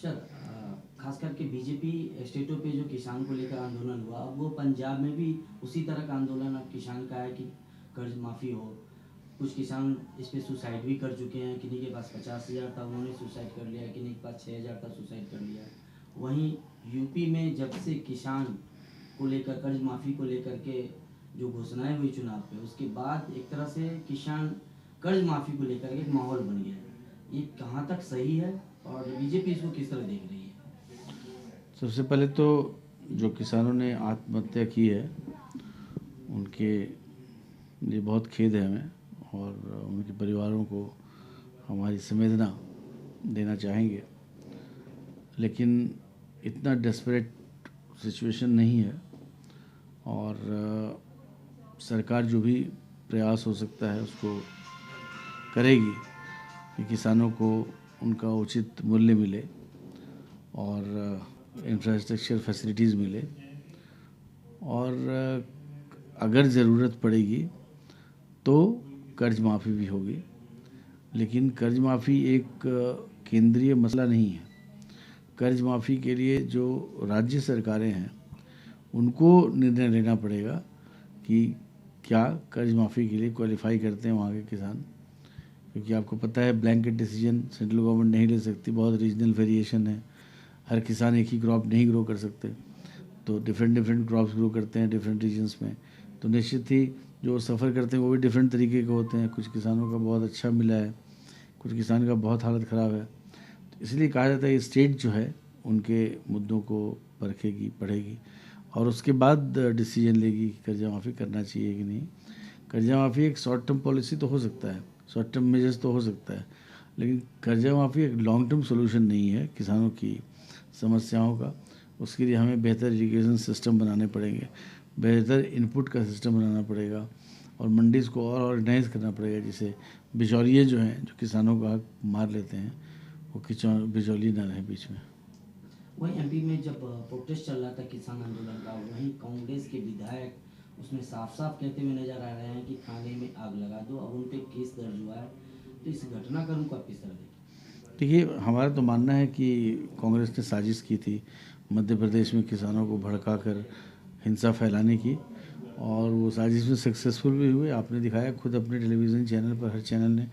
Sir, खास करके BJP स्टेटों पे जो किसान को लेकर आंदोलन हुआ, अब वो पंजाब में भी उसी तरह का आंदोलन अब किसान का है कि कर्ज माफ़ी हो। कुछ किसान इस पे सुसाइड भी कर चुके हैं, किन्हीं के पास 50,000 था उन्होंने सुसाइड कर लिया, किन्हीं के पास 6,000 था सुसाइड कर लिया। वहीं यूपी में जब से किसान को लेकर कर्ज माफ़ी को लेकर के जो घोषणाएं हुई चुनाव पे, उसके बाद एक तरह से किसान कर्ज माफ़ी को लेकर के एक माहौल बन गया है। ये कहाँ तक सही है और बीजेपी इसको किस तरह देख रही है? सबसे पहले तो जो किसानों ने आत्महत्या की है उनके लिए बहुत खेद है हमें, और उनके परिवारों को हमारी संवेदना देना चाहेंगे। लेकिन इतना डेस्परेट सिचुएशन नहीं है, और सरकार जो भी प्रयास हो सकता है उसको करेगी कि किसानों को उनका उचित मूल्य मिले और इंफ्रास्ट्रक्चर फैसिलिटीज़ मिले, और अगर ज़रूरत पड़ेगी तो कर्ज माफ़ी भी होगी। लेकिन कर्ज माफ़ी एक केंद्रीय मसला नहीं है। कर्ज माफ़ी के लिए जो राज्य सरकारें हैं उनको निर्णय लेना पड़ेगा कि क्या कर्ज माफ़ी के लिए क्वालिफाई करते हैं वहाँ के किसान, क्योंकि आपको पता है ब्लैंकेट डिसीजन सेंट्रल गवर्नमेंट नहीं ले सकती, बहुत रीजनल वेरिएशन है। हर किसान एक ही क्रॉप नहीं ग्रो कर सकते, तो डिफरेंट क्रॉप्स ग्रो करते हैं डिफरेंट रीजन्स में। तो निश्चित ही जो सफ़र करते हैं वो भी डिफरेंट तरीके के होते हैं। कुछ किसानों का बहुत अच्छा मिला है, कुछ किसान का बहुत हालत ख़राब है। तो इसलिए कहा जाता है स्टेट जो है उनके मुद्दों को परखेगी, पढ़ेगी और उसके बाद डिसीजन लेगी कि कर्जा माफ़ी करना चाहिए कि नहीं। कर्जा माफ़ी एक शॉर्ट टर्म पॉलिसी तो हो सकता है, शॉर्ट टर्म मेजर्स तो हो सकता है, लेकिन कर्जा माफ़ी एक लॉन्ग टर्म सोल्यूशन नहीं है किसानों की समस्याओं का। उसके लिए हमें बेहतर इरिगेशन सिस्टम बनाने पड़ेंगे, बेहतर इनपुट का सिस्टम बनाना पड़ेगा और मंडीज़ को और ऑर्गेनाइज करना पड़ेगा, जिससे बिचौलिए जो हैं जो किसानों का हक मार लेते हैं वो बिचौलिए ना रहे बीच में। वहीं एमपी में जब प्रोटेस्ट चल रहा था किसान आंदोलन का, वहीं कांग्रेस के विधायक उसमें साफ साफ कहते हुए नजर आ रहे हैं कि थाने में आग लगा दो। अब उन पे केस दर्ज हुआ है, तो इस घटनाक्रम को आप किस तरह देखें? देखिए, हमारा तो मानना है कि कांग्रेस ने साजिश की थी मध्य प्रदेश में किसानों को भड़का कर हिंसा फैलाने की, और वो साजिश में सक्सेसफुल भी हुए। आपने दिखाया खुद अपने टेलीविज़न चैनल पर, हर चैनल ने,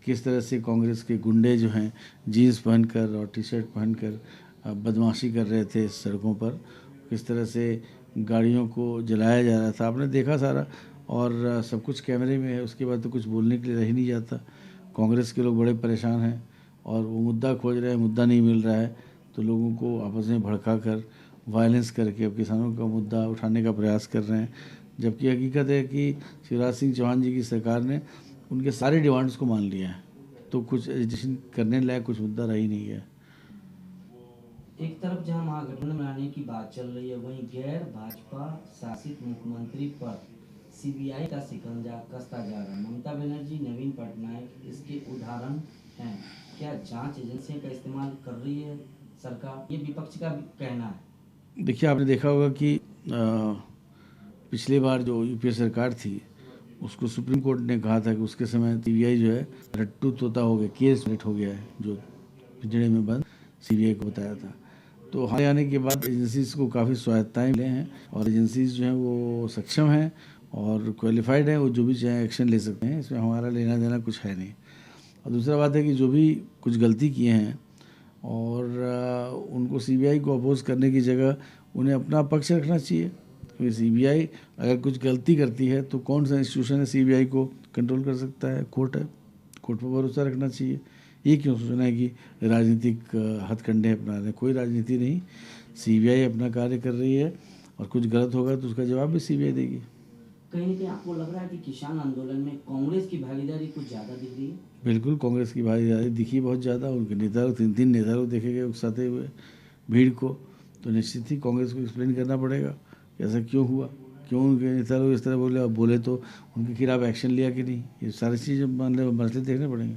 किस तरह से कांग्रेस के गुंडे जो हैं जीन्स पहनकर और टी शर्ट पहनकर बदमाशी कर रहे थे सड़कों पर, किस तरह से गाड़ियों को जलाया जा रहा था। आपने देखा सारा, और सब कुछ कैमरे में है। उसके बाद तो कुछ बोलने के लिए रह ही नहीं जाता। कांग्रेस के लोग बड़े परेशान हैं और वो मुद्दा खोज रहे हैं, मुद्दा नहीं मिल रहा है, तो लोगों को आपस में भड़का कर वायलेंस करके अब किसानों का मुद्दा उठाने का प्रयास कर रहे हैं। जबकि हकीकत है कि शिवराज सिंह चौहान जी की सरकार ने उनके सारे डिमांड्स को मान लिया है, तो कुछ एजिटेशन करने लायक कुछ मुद्दा रह ही नहीं है। एक तरफ जहां महागठबंधन बनाने की बात चल रही है, वहीं गैर भाजपा शासित मुख्यमंत्री पर सीबीआई का शिकंजा कसता जा रहा है। ममता बनर्जी, नवीन पटनायक इसके उदाहरण हैं। क्या जांच एजेंसियों का इस्तेमाल कर रही है सरकार? ये विपक्ष का भी कहना है। देखिए, आपने देखा होगा कि पिछली बार जो यूपीए सरकार थी उसको सुप्रीम कोर्ट ने कहा था कि उसके समय सीबीआई जो है रट्टू तोता हो गया, केस लेट हो गया है, जो पिंजड़े में बंद सीबीआई को बताया था। तो हमारे आने के बाद एजेंसीज को काफ़ी स्वायत्ताएँ मिले हैं और एजेंसीज जो हैं वो सक्षम हैं और क्वालिफाइड हैं, वो जो भी चाहे एक्शन ले सकते हैं। इसमें हमारा लेना देना कुछ है नहीं। और दूसरा बात है कि जो भी कुछ गलती किए हैं और उनको सीबीआई को अपोज करने की जगह उन्हें अपना पक्ष रखना चाहिए, क्योंकि सीबीआई अगर कुछ गलती करती है तो कौन सा इंस्टीट्यूशन है सीबीआई को कंट्रोल कर सकता है? कोर्ट है। कोर्ट पर भरोसा रखना चाहिए। ये क्यों सोचना है कि राजनीतिक हथकंडे अपना रहे? कोई राजनीति नहीं, सीबीआई अपना कार्य कर रही है और कुछ गलत होगा तो उसका जवाब भी सीबीआई देगी। कहीं ना कहीं आपको लग रहा है कि किसान आंदोलन में कांग्रेस की भागीदारी कुछ ज़्यादा दिख रही है? बिल्कुल, कांग्रेस की भागीदारी दिखी बहुत ज़्यादा। उनके नेता लोग, 3 नेता लोग देखे गए उकसाते हुए भीड़ को। तो निश्चित ही कांग्रेस को एक्सप्लेन करना पड़ेगा कि ऐसा क्यों हुआ, क्यों उनके नेता लोग इस तरह बोले, और बोले तो उनके खिलाफ एक्शन लिया कि नहीं। ये सारी चीज़ें मसले देखने पड़ेंगे।